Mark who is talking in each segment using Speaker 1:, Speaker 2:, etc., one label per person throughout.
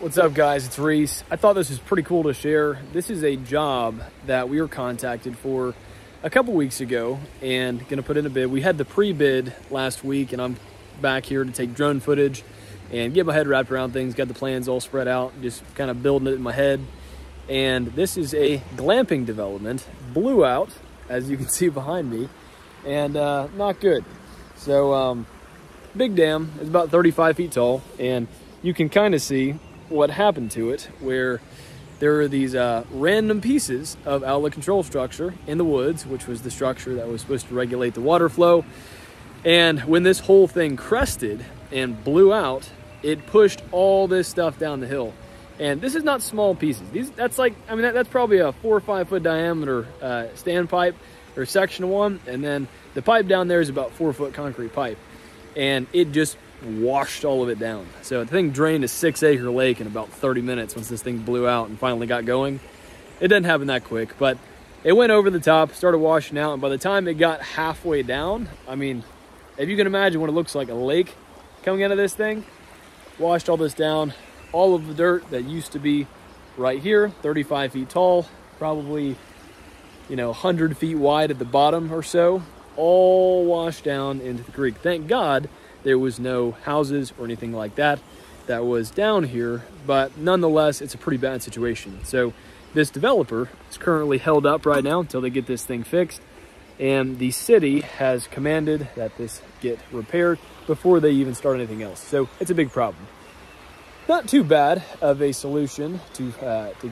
Speaker 1: What's up, guys? It's Reese. I thought this was pretty cool to share. This is a job that we were contacted for a couple weeks ago and gonna put in a bid. We had the pre-bid last week, and I'm back here to take drone footage and get my head wrapped around things, got the plans all spread out, just kind of building it in my head. And this is a glamping development, blew out, as you can see behind me, and not good. So big dam, it's about 35 feet tall, and you can kind of see what happened to it, where there are these random pieces of outlet control structure in the woods, which was the structure that was supposed to regulate the water flow. And when this whole thing crested and blew out, it pushed all this stuff down the hill. And this is not small pieces. That's probably a 4 or 5 foot diameter standpipe or section one, and then the pipe down there is about 4 foot concrete pipe, and it just washed all of it down. So the thing drained a 6-acre lake in about 30 minutes once this thing blew out and finally got going. It didn't happen that quick, but it went over the top, started washing out, and by the time it got halfway down, I mean, if you can imagine what it looks like, a lake coming out of this thing, washed all this down. All of the dirt that used to be right here, 35 feet tall, probably, 100 feet wide at the bottom or so, all washed down into the creek. Thank God there was no houses or anything like that was down here, but nonetheless, it's a pretty bad situation. So this developer is currently held up right now until they get this thing fixed, and the city has commanded that this get repaired before they even start anything else. So it's a big problem. Not too bad of a solution to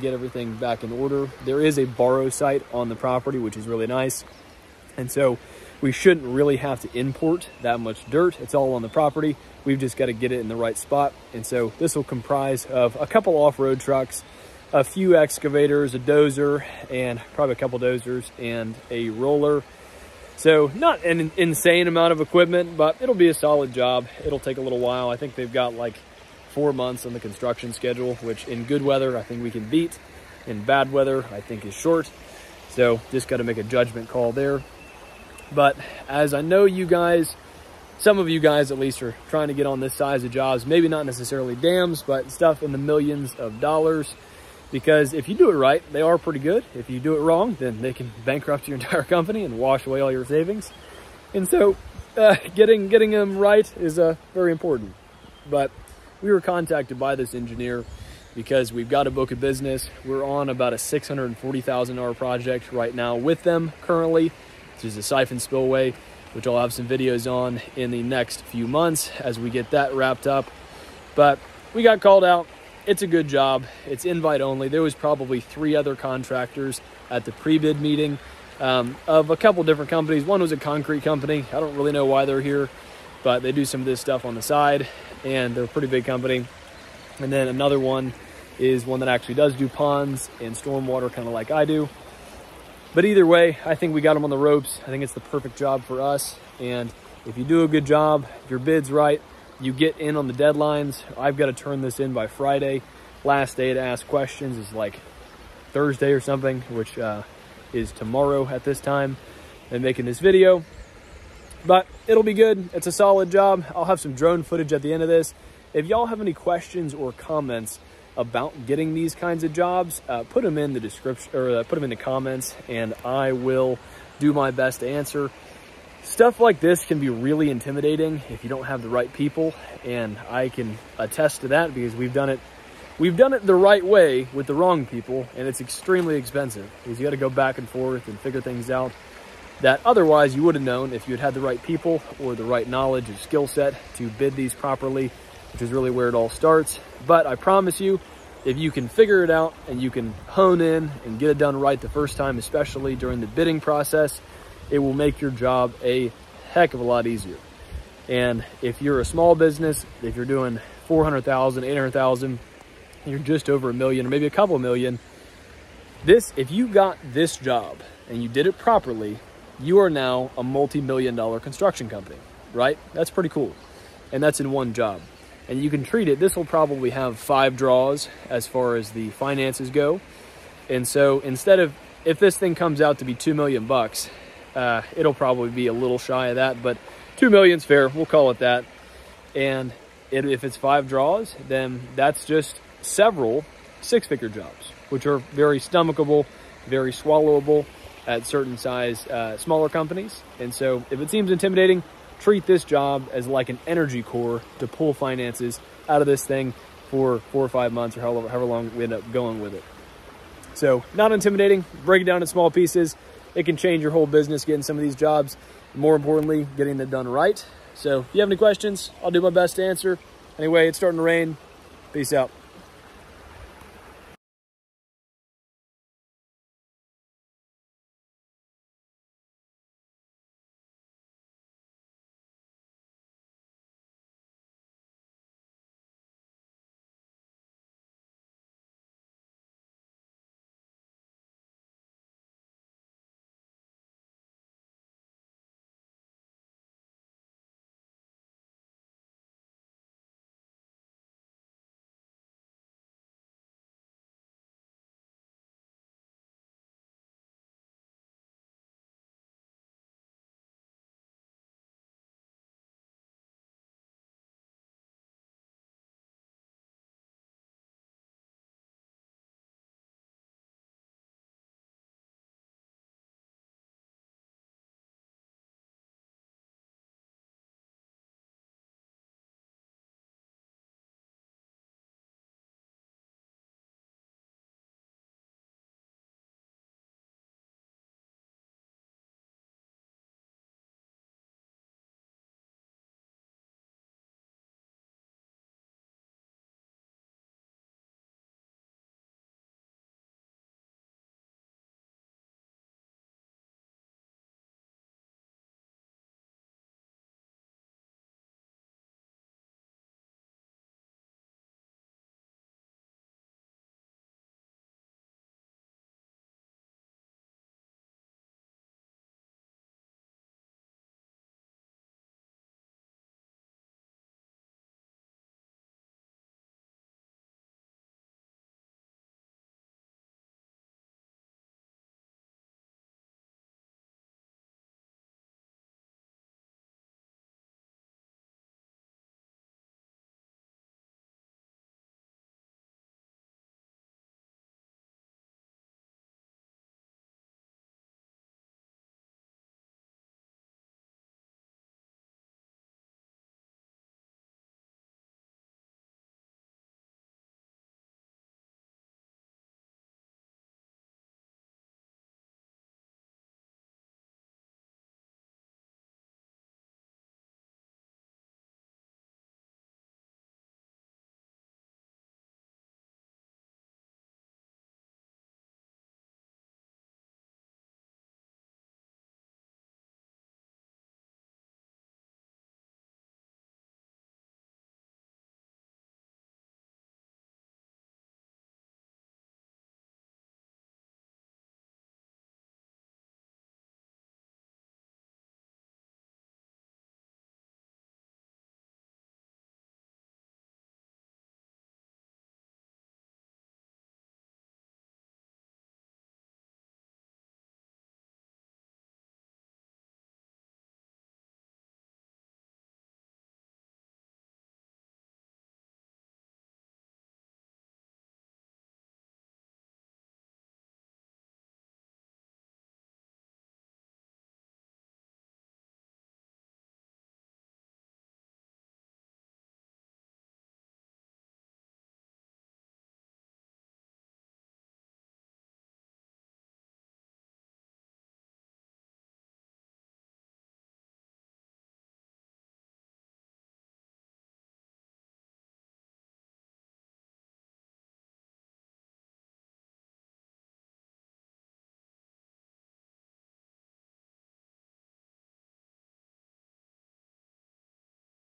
Speaker 1: get everything back in order. There is a borrow site on the property, which is really nice. And so we shouldn't really have to import that much dirt. It's all on the property. We've just got to get it in the right spot. And so this will comprise of a couple off-road trucks, a few excavators, a dozer, and probably a couple dozers and a roller. So not an insane amount of equipment, but it'll be a solid job. It'll take a little while. I think they've got like 4 months on the construction schedule, which in good weather, I think we can beat. In bad weather, I think is short. So just got to make a judgment call there. But as I know you guys, some of you guys at least, are trying to get on this size of jobs, maybe not necessarily dams, but stuff in the millions of dollars. Because if you do it right, they are pretty good. If you do it wrong, then they can bankrupt your entire company and wash away all your savings. And so getting them right is very important. But we were contacted by this engineer because we've got a book of business. We're on about a $640,000 project right now with them currently, which is a siphon spillway, which I'll have some videos on in the next few months as we get that wrapped up. But we got called out. It's a good job. It's invite only. There was probably 3 other contractors at the pre-bid meeting of a couple different companies. One was a concrete company. I don't really know why they're here, but they do some of this stuff on the side, and they're a pretty big company. And then another one is one that actually does do ponds and stormwater, kind of like I do. But either way, I think we got them on the ropes. I think it's the perfect job for us. And if you do a good job, if your bid's right, you get in on the deadlines. I've got to turn this in by Friday. Last day to ask questions is like Thursday or something, which is tomorrow at this time. I'm making this video. But it'll be good. It's a solid job. I'll have some drone footage at the end of this. If y'all have any questions or comments about getting these kinds of jobs, put them in the description, or put them in the comments, and I will do my best to answer. Stuff like this can be really intimidating if you don't have the right people, and I can attest to that because we've done it the right way with the wrong people, and it's extremely expensive because you got to go back and forth and figure things out that otherwise you would have known if you had the right people or the right knowledge or skill set to bid these properly, which is really where it all starts. But I promise you, if you can figure it out and you can hone in and get it done right the first time, especially during the bidding process, it will make your job a heck of a lot easier. And if you're a small business, if you're doing 400,000, 800,000, you're just over $1 million or maybe a couple million, if you got this job and you did it properly, you are now a multi-million-dollar construction company, right? That's pretty cool. And that's in one job. And you can treat it, this will probably have 5 draws as far as the finances go. And so instead of, if this thing comes out to be $2 million bucks, it'll probably be a little shy of that, but 2 million's fair, we'll call it that. And if it's 5 draws, then that's just several six-figure jobs, which are very stomachable, very swallowable at certain size, smaller companies. And so if it seems intimidating, treat this job as like an energy core to pull finances out of this thing for 4 or 5 months or however long we end up going with it. So not intimidating, break it down in small pieces. It can change your whole business getting some of these jobs. More importantly, getting it done right. So if you have any questions, I'll do my best to answer. Anyway, it's starting to rain. Peace out.